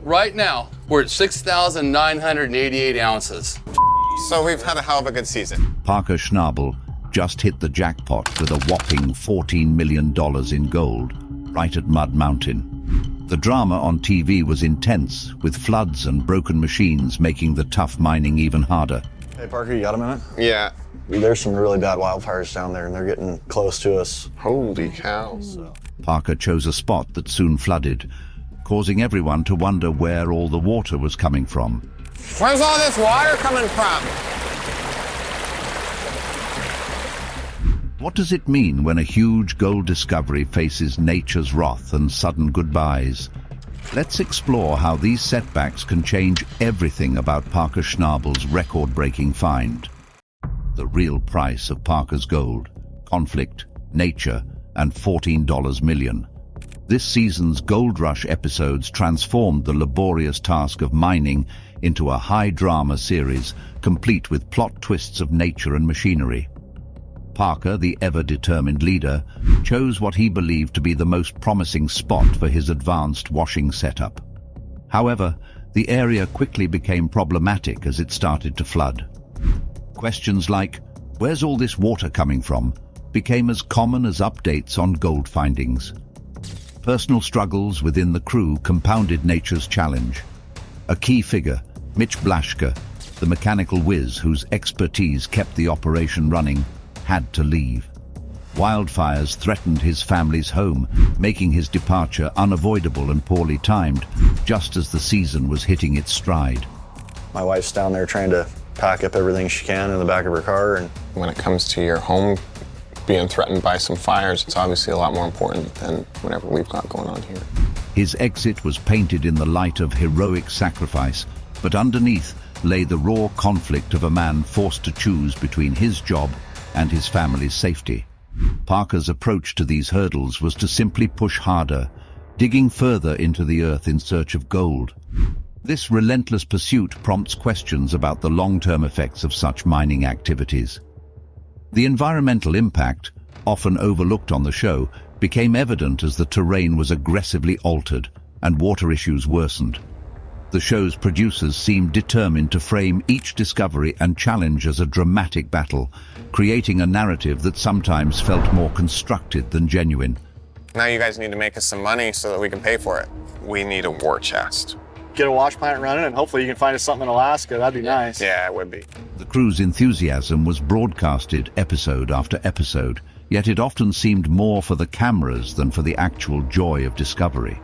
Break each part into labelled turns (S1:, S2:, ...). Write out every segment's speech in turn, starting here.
S1: Right now, we're at 6,988 ounces.
S2: So we've had a hell of a good season.
S3: Parker Schnabel just hit the jackpot with a whopping $14 million in gold, right at Mud Mountain. The drama on TV was intense, with floods and broken machines making the tough mining even harder.
S4: Hey Parker, you got a minute?
S2: Yeah.
S4: There's some really bad wildfires down there and they're getting close to us.
S2: Holy cow.
S3: Parker chose a spot that soon flooded, causing everyone to wonder where all the water was coming from.
S2: Where's all this water coming from?
S3: What does it mean when a huge gold discovery faces nature's wrath and sudden goodbyes? Let's explore how these setbacks can change everything about Parker Schnabel's record-breaking find. The real price of Parker's gold, conflict, nature, and $14 million. This season's Gold Rush episodes transformed the laborious task of mining into a high-drama series, complete with plot twists of nature and machinery. Parker, the ever-determined leader, chose what he believed to be the most promising spot for his advanced washing setup. However, the area quickly became problematic as it started to flood. Questions like, "Where's all this water coming from?" became as common as updates on gold findings. Personal struggles within the crew compounded nature's challenge. A key figure, Mitch Blaschke, the mechanical whiz whose expertise kept the operation running, had to leave. Wildfires threatened his family's home, making his departure unavoidable and poorly timed, just as the season was hitting its stride.
S4: My wife's down there trying to pack up everything she can in the back of her car. And
S2: When it comes to your home being threatened by some fires, it's obviously a lot more important than whatever we've got going on here.
S3: His exit was painted in the light of heroic sacrifice, but underneath lay the raw conflict of a man forced to choose between his job and his family's safety. Parker's approach to these hurdles was to simply push harder, digging further into the earth in search of gold. This relentless pursuit prompts questions about the long-term effects of such mining activities. The environmental impact, often overlooked on the show, became evident as the terrain was aggressively altered and water issues worsened. The show's producers seemed determined to frame each discovery and challenge as a dramatic battle, creating a narrative that sometimes felt more constructed than genuine.
S2: Now you guys need to make us some money so that we can pay for it. We need a war chest.
S4: get a wash plant running, and hopefully you can find us something in Alaska. That'd be nice.
S2: Yeah, it would be.
S3: The crew's enthusiasm was broadcasted episode after episode, yet it often seemed more for the cameras than for the actual joy of discovery.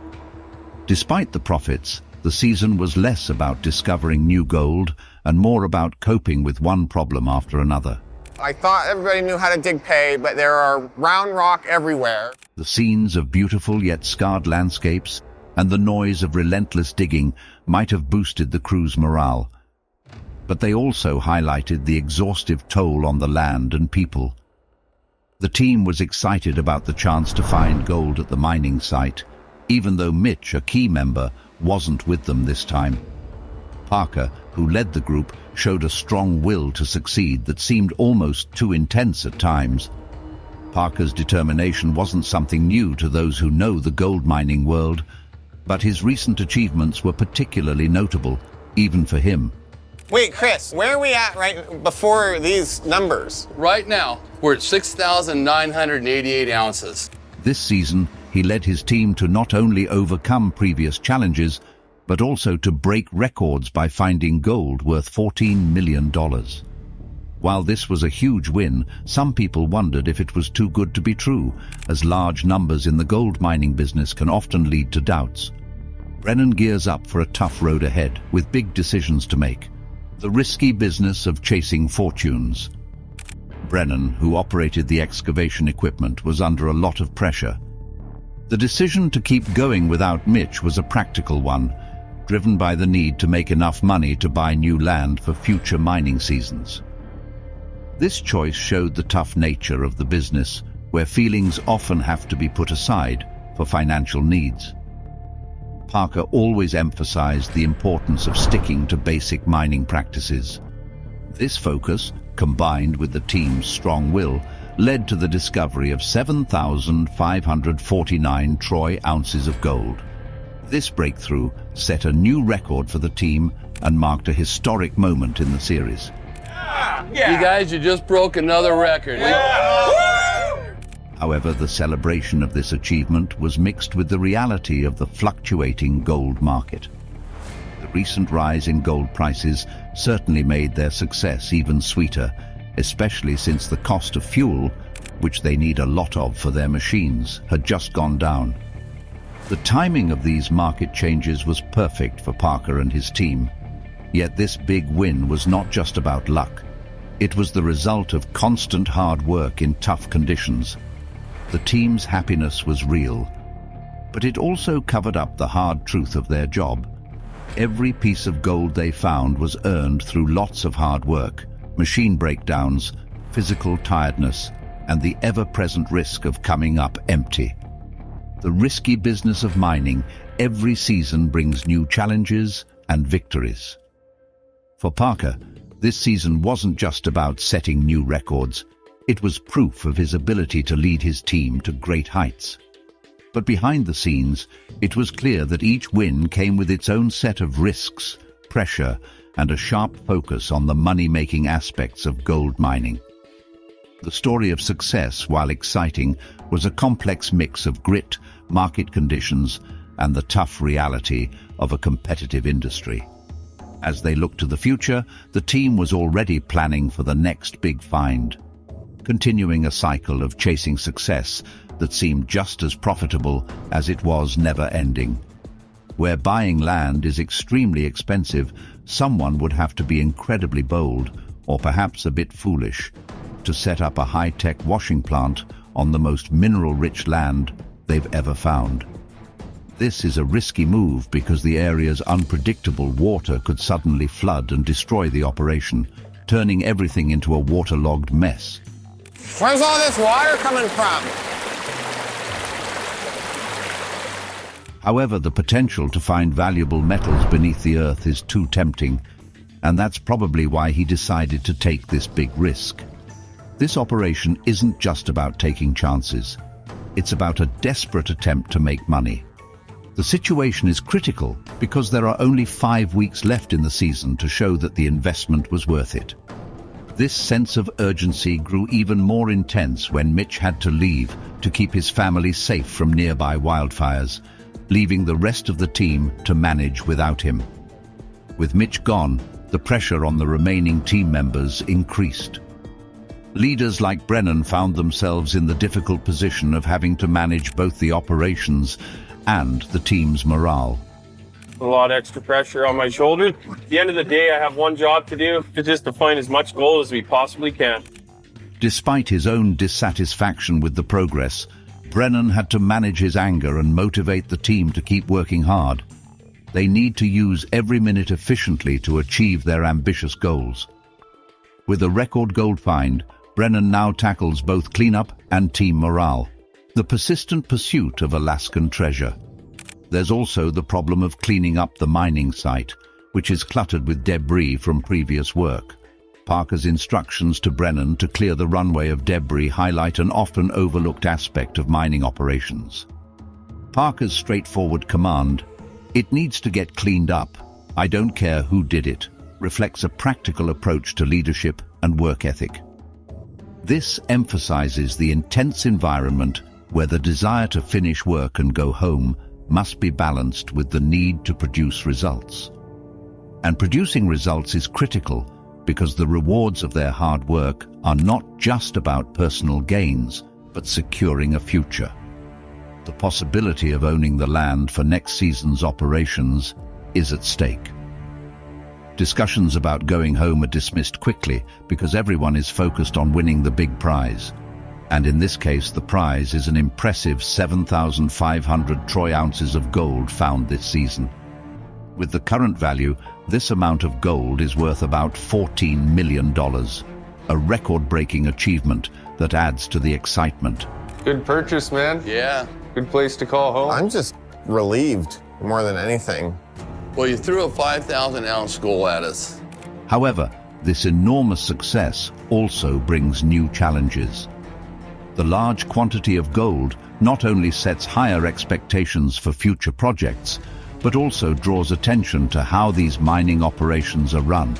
S3: Despite the profits, the season was less about discovering new gold and more about coping with one problem after another.
S2: I thought everybody knew how to dig pay, but there are round rock everywhere.
S3: The scenes of beautiful yet scarred landscapes and the noise of relentless digging might have boosted the crew's morale. But they also highlighted the exhaustive toll on the land and people. The team was excited about the chance to find gold at the mining site, even though Mitch, a key member, wasn't with them this time. Parker, who led the group, showed a strong will to succeed that seemed almost too intense at times. Parker's determination wasn't something new to those who know the gold mining world, but his recent achievements were particularly notable, even for him.
S2: Wait, Chris, where are we at right before these numbers?
S1: Right now, we're at 6,988 ounces.
S3: This season, he led his team to not only overcome previous challenges, but also to break records by finding gold worth $14 million. While this was a huge win, some people wondered if it was too good to be true, as large numbers in the gold mining business can often lead to doubts. Brennan gears up for a tough road ahead, with big decisions to make. The risky business of chasing fortunes. Brennan, who operated the excavation equipment, was under a lot of pressure. The decision to keep going without Mitch was a practical one, driven by the need to make enough money to buy new land for future mining seasons. This choice showed the tough nature of the business, where feelings often have to be put aside for financial needs. Parker always emphasized the importance of sticking to basic mining practices. This focus, combined with the team's strong will, led to the discovery of 7,549 troy ounces of gold. This breakthrough set a new record for the team and marked a historic moment in the series.
S1: You guys, you just broke another record.
S3: However, the celebration of this achievement was mixed with the reality of the fluctuating gold market. The recent rise in gold prices certainly made their success even sweeter, especially since the cost of fuel, which they need a lot of for their machines, had just gone down. The timing of these market changes was perfect for Parker and his team. Yet this big win was not just about luck. It was the result of constant hard work in tough conditions. The team's happiness was real, but it also covered up the hard truth of their job. Every piece of gold they found was earned through lots of hard work, machine breakdowns, physical tiredness, and the ever-present risk of coming up empty. The risky business of mining every season brings new challenges and victories. For Parker, this season wasn't just about setting new records. It was proof of his ability to lead his team to great heights. But behind the scenes, it was clear that each win came with its own set of risks, pressure, and a sharp focus on the money-making aspects of gold mining. The story of success, while exciting, was a complex mix of grit, market conditions, and the tough reality of a competitive industry. As they looked to the future, the team was already planning for the next big find, continuing a cycle of chasing success that seemed just as profitable as it was never-ending. Where buying land is extremely expensive, someone would have to be incredibly bold, or perhaps a bit foolish, to set up a high-tech washing plant on the most mineral-rich land they've ever found. This is a risky move because the area's unpredictable water could suddenly flood and destroy the operation, turning everything into a waterlogged mess.
S5: Where's all this water coming from?
S3: However, the potential to find valuable metals beneath the earth is too tempting, and that's probably why he decided to take this big risk. This operation isn't just about taking chances. It's about a desperate attempt to make money. The situation is critical because there are only 5 weeks left in the season to show that the investment was worth it. This sense of urgency grew even more intense when Mitch had to leave to keep his family safe from nearby wildfires, leaving the rest of the team to manage without him. With Mitch gone, the pressure on the remaining team members increased. Leaders like Brennan found themselves in the difficult position of having to manage both the operations and the team's morale.
S6: A lot of extra pressure on my shoulders. At the end of the day, I have one job to do, it's just to find as much gold as we possibly can.
S3: Despite his own dissatisfaction with the progress, Brennan had to manage his anger and motivate the team to keep working hard. They need to use every minute efficiently to achieve their ambitious goals. With a record gold find, Brennan now tackles both cleanup and team morale, the persistent pursuit of Alaskan treasure. There's also the problem of cleaning up the mining site, which is cluttered with debris from previous work. Parker's instructions to Brennan to clear the runway of debris highlight an often overlooked aspect of mining operations. Parker's straightforward command, "It needs to get cleaned up, I don't care who did it," reflects a practical approach to leadership and work ethic. This emphasizes the intense environment where the desire to finish work and go home must be balanced with the need to produce results. And producing results is critical because the rewards of their hard work are not just about personal gains, but securing a future. The possibility of owning the land for next season's operations is at stake. Discussions about going home are dismissed quickly because everyone is focused on winning the big prize. And in this case, the prize is an impressive 7,500 troy ounces of gold found this season. With the current value, this amount of gold is worth about $14 million, a record-breaking achievement that adds to the excitement.
S7: Good purchase, man.
S1: Yeah.
S7: Good place to call home.
S2: I'm just relieved more than anything.
S1: Well, you threw a 5,000-ounce goal at us.
S3: However, this enormous success also brings new challenges. The large quantity of gold not only sets higher expectations for future projects, but also draws attention to how these mining operations are run.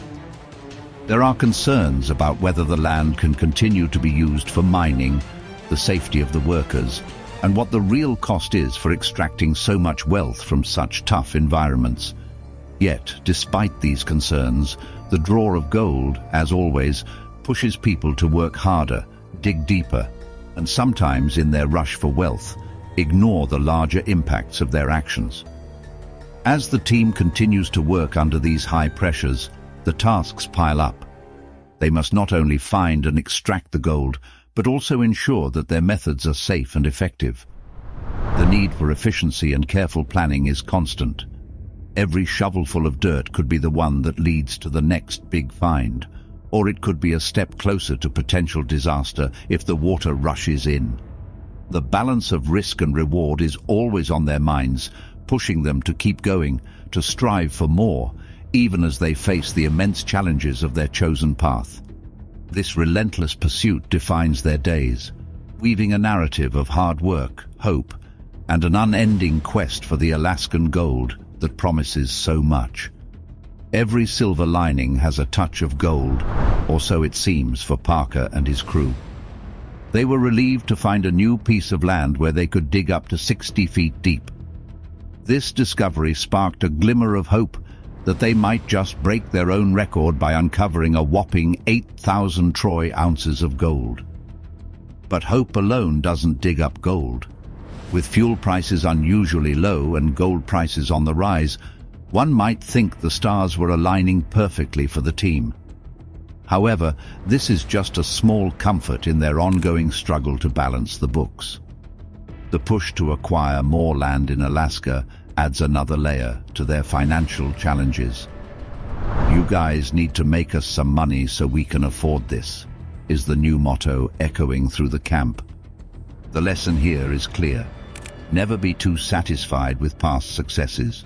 S3: There are concerns about whether the land can continue to be used for mining, the safety of the workers, and what the real cost is for extracting so much wealth from such tough environments. Yet, despite these concerns, the draw of gold, as always, pushes people to work harder, dig deeper, and sometimes, in their rush for wealth, ignore the larger impacts of their actions. As the team continues to work under these high pressures, the tasks pile up. They must not only find and extract the gold, but also ensure that their methods are safe and effective. The need for efficiency and careful planning is constant. Every shovelful of dirt could be the one that leads to the next big find, or it could be a step closer to potential disaster if the water rushes in. The balance of risk and reward is always on their minds, pushing them to keep going, to strive for more, even as they face the immense challenges of their chosen path. This relentless pursuit defines their days, weaving a narrative of hard work, hope, and an unending quest for the Alaskan gold that promises so much. Every silver lining has a touch of gold, or so it seems for Parker and his crew. They were relieved to find a new piece of land where they could dig up to 60 feet deep. This discovery sparked a glimmer of hope that they might just break their own record by uncovering a whopping 8,000 troy ounces of gold. But hope alone doesn't dig up gold. With fuel prices unusually low and gold prices on the rise, one might think the stars were aligning perfectly for the team. However, this is just a small comfort in their ongoing struggle to balance the books. The push to acquire more land in Alaska adds another layer to their financial challenges. "You guys need to make us some money so we can afford this," is the new motto echoing through the camp. The lesson here is clear. Never be too satisfied with past successes.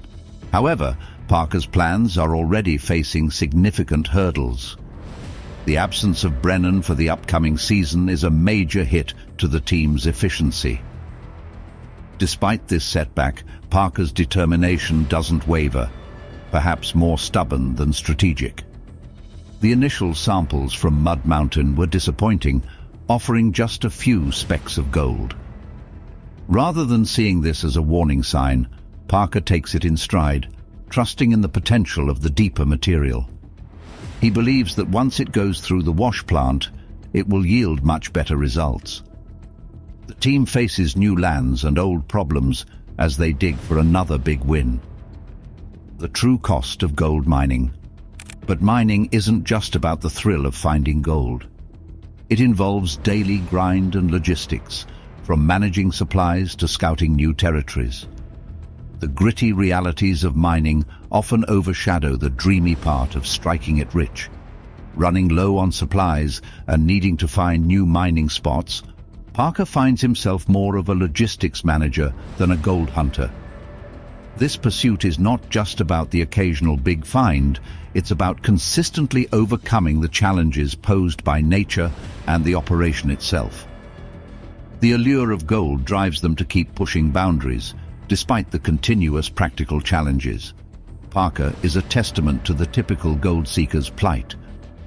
S3: However, Parker's plans are already facing significant hurdles. The absence of Brennan for the upcoming season is a major hit to the team's efficiency. Despite this setback, Parker's determination doesn't waver, perhaps more stubborn than strategic. The initial samples from Mud Mountain were disappointing, offering just a few specks of gold. Rather than seeing this as a warning sign, Parker takes it in stride, trusting in the potential of the deeper material. He believes that once it goes through the wash plant, it will yield much better results. The team faces new lands and old problems as they dig for another big win. The true cost of gold mining. But mining isn't just about the thrill of finding gold. It involves daily grind and logistics, from managing supplies to scouting new territories. The gritty realities of mining often overshadow the dreamy part of striking it rich. Running low on supplies and needing to find new mining spots, Parker finds himself more of a logistics manager than a gold hunter. This pursuit is not just about the occasional big find, it's about consistently overcoming the challenges posed by nature and the operation itself. The allure of gold drives them to keep pushing boundaries, despite the continuous practical challenges. Parker is a testament to the typical gold seeker's plight,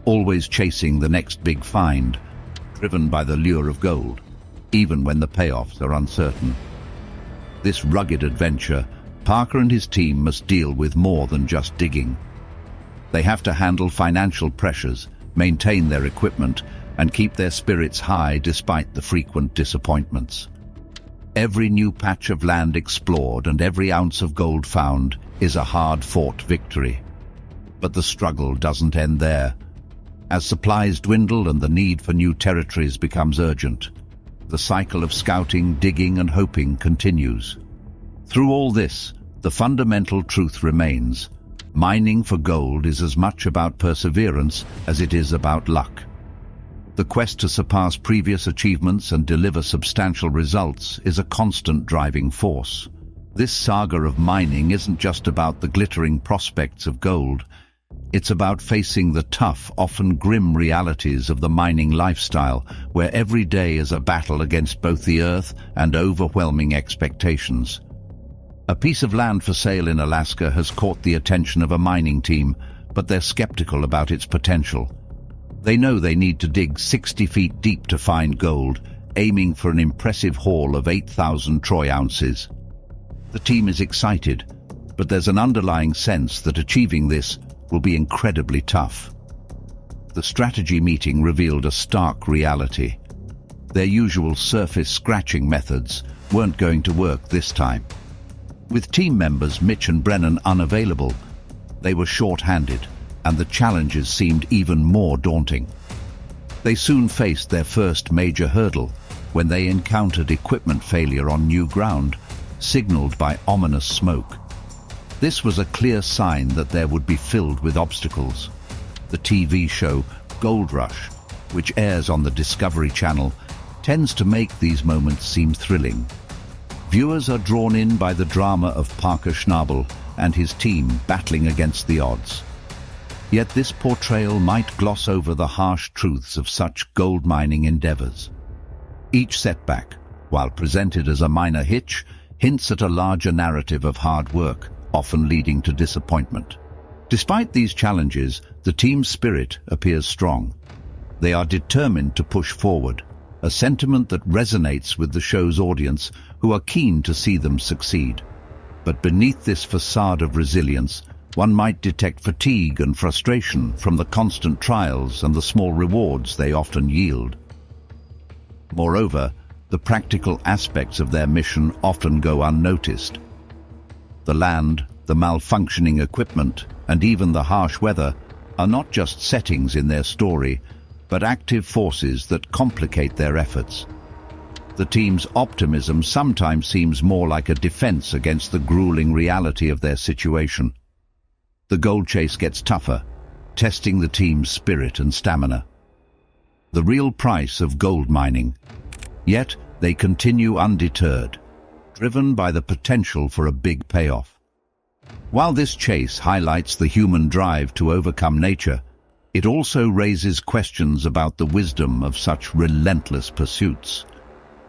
S3: always chasing the next big find, driven by the lure of gold, even when the payoffs are uncertain. This rugged adventure, Parker and his team must deal with more than just digging. They have to handle financial pressures, maintain their equipment, and keep their spirits high despite the frequent disappointments. Every new patch of land explored and every ounce of gold found is a hard-fought victory. But the struggle doesn't end there. As supplies dwindle and the need for new territories becomes urgent, the cycle of scouting, digging, and hoping continues. Through all this, the fundamental truth remains. Mining for gold is as much about perseverance as it is about luck. The quest to surpass previous achievements and deliver substantial results is a constant driving force. This saga of mining isn't just about the glittering prospects of gold. It's about facing the tough, often grim realities of the mining lifestyle, where every day is a battle against both the earth and overwhelming expectations. A piece of land for sale in Alaska has caught the attention of a mining team, but they're skeptical about its potential. They know they need to dig 60 feet deep to find gold, aiming for an impressive haul of 8,000 troy ounces. The team is excited, but there's an underlying sense that achieving this will be incredibly tough. The strategy meeting revealed a stark reality. Their usual surface scratching methods weren't going to work this time. With team members Mitch and Brennan unavailable, they were short-handed, and the challenges seemed even more daunting. They soon faced their first major hurdle when they encountered equipment failure on new ground, signaled by ominous smoke. This was a clear sign that there would be filled with obstacles. The TV show Gold Rush, which airs on the Discovery Channel, tends to make these moments seem thrilling. Viewers are drawn in by the drama of Parker Schnabel and his team battling against the odds. Yet this portrayal might gloss over the harsh truths of such gold mining endeavors. Each setback, while presented as a minor hitch, hints at a larger narrative of hard work, often leading to disappointment. Despite these challenges, the team's spirit appears strong. They are determined to push forward, a sentiment that resonates with the show's audience, who are keen to see them succeed. But beneath this facade of resilience, one might detect fatigue and frustration from the constant trials and the small rewards they often yield. Moreover, the practical aspects of their mission often go unnoticed. The land, the malfunctioning equipment, and even the harsh weather are not just settings in their story, but active forces that complicate their efforts. The team's optimism sometimes seems more like a defense against the grueling reality of their situation. The gold chase gets tougher, testing the team's spirit and stamina. The real price of gold mining. Yet they continue undeterred, driven by the potential for a big payoff. While this chase highlights the human drive to overcome nature, it also raises questions about the wisdom of such relentless pursuits.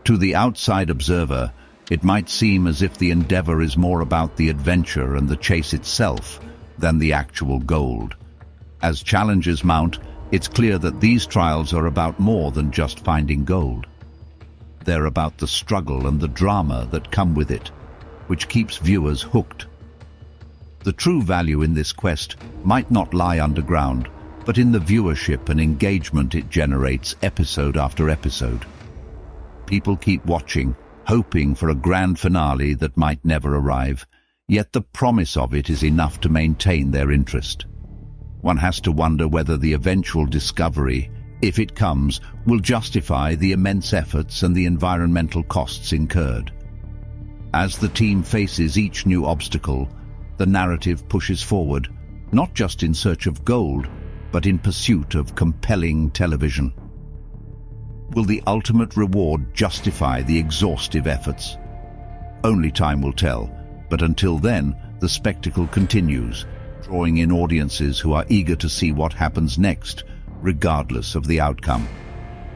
S3: To the outside observer, it might seem as if the endeavor is more about the adventure and the chase itself than the actual gold. As challenges mount, it's clear that these trials are about more than just finding gold. They're about the struggle and the drama that come with it, which keeps viewers hooked. The true value in this quest might not lie underground, but in the viewership and engagement it generates episode after episode. People keep watching, hoping for a grand finale that might never arrive, yet the promise of it is enough to maintain their interest. One has to wonder whether the eventual discovery, if it comes, will justify the immense efforts and the environmental costs incurred. As the team faces each new obstacle, the narrative pushes forward, not just in search of gold, but in pursuit of compelling television. Will the ultimate reward justify the exhaustive efforts? Only time will tell, but until then, the spectacle continues, drawing in audiences who are eager to see what happens next, regardless of the outcome.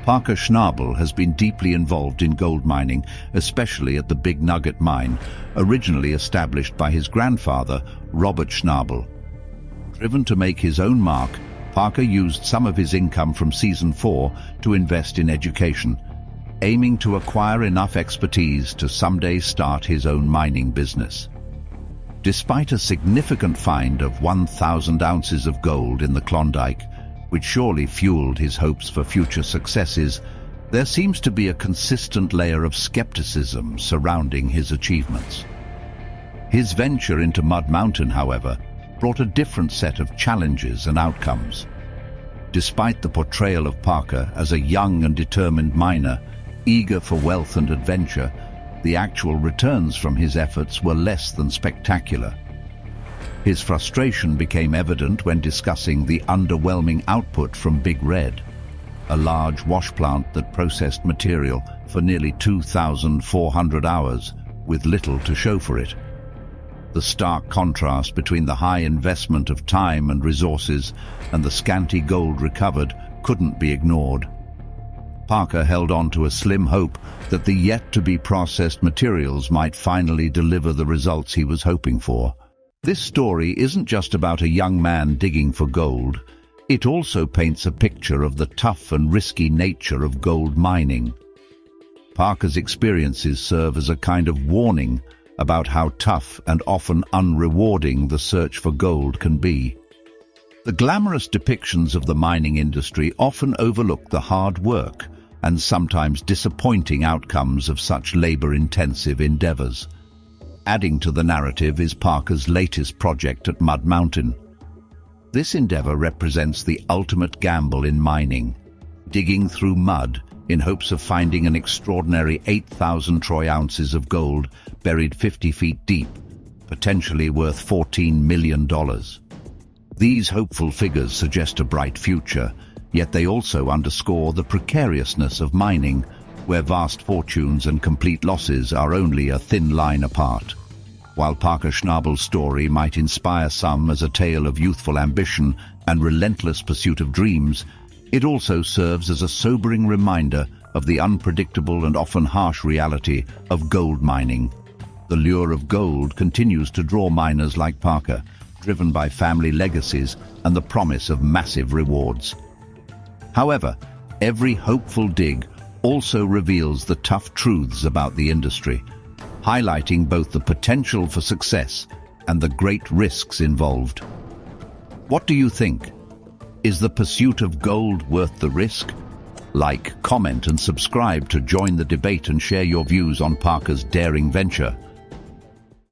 S3: Parker Schnabel has been deeply involved in gold mining, especially at the Big Nugget mine, originally established by his grandfather, Robert Schnabel. Driven to make his own mark, Parker used some of his income from Season 4 to invest in education, aiming to acquire enough expertise to someday start his own mining business. Despite a significant find of 1,000 ounces of gold in the Klondike, which surely fueled his hopes for future successes, there seems to be a consistent layer of skepticism surrounding his achievements. His venture into Mud Mountain, however, brought a different set of challenges and outcomes. Despite the portrayal of Parker as a young and determined miner, eager for wealth and adventure, the actual returns from his efforts were less than spectacular. His frustration became evident when discussing the underwhelming output from Big Red, a large wash plant that processed material for nearly 2,400 hours with little to show for it. The stark contrast between the high investment of time and resources and the scanty gold recovered couldn't be ignored. Parker held on to a slim hope that the yet-to-be-processed materials might finally deliver the results he was hoping for. This story isn't just about a young man digging for gold. It also paints a picture of the tough and risky nature of gold mining. Parker's experiences serve as a kind of warning about how tough and often unrewarding the search for gold can be. The glamorous depictions of the mining industry often overlook the hard work and sometimes disappointing outcomes of such labor-intensive endeavors. Adding to the narrative is Parker's latest project at Mud Mountain. This endeavor represents the ultimate gamble in mining, digging through mud in hopes of finding an extraordinary 8,000 troy ounces of gold buried 50 feet deep, potentially worth $14 million. These hopeful figures suggest a bright future, yet they also underscore the precariousness of mining, where vast fortunes and complete losses are only a thin line apart. While Parker Schnabel's story might inspire some as a tale of youthful ambition and relentless pursuit of dreams, it also serves as a sobering reminder of the unpredictable and often harsh reality of gold mining. The lure of gold continues to draw miners like Parker, driven by family legacies and the promise of massive rewards. However, every hopeful dig also reveals the tough truths about the industry, highlighting both the potential for success and the great risks involved. What do you think? Is the pursuit of gold worth the risk? Like, comment and subscribe to join the debate and share your views on Parker's daring venture.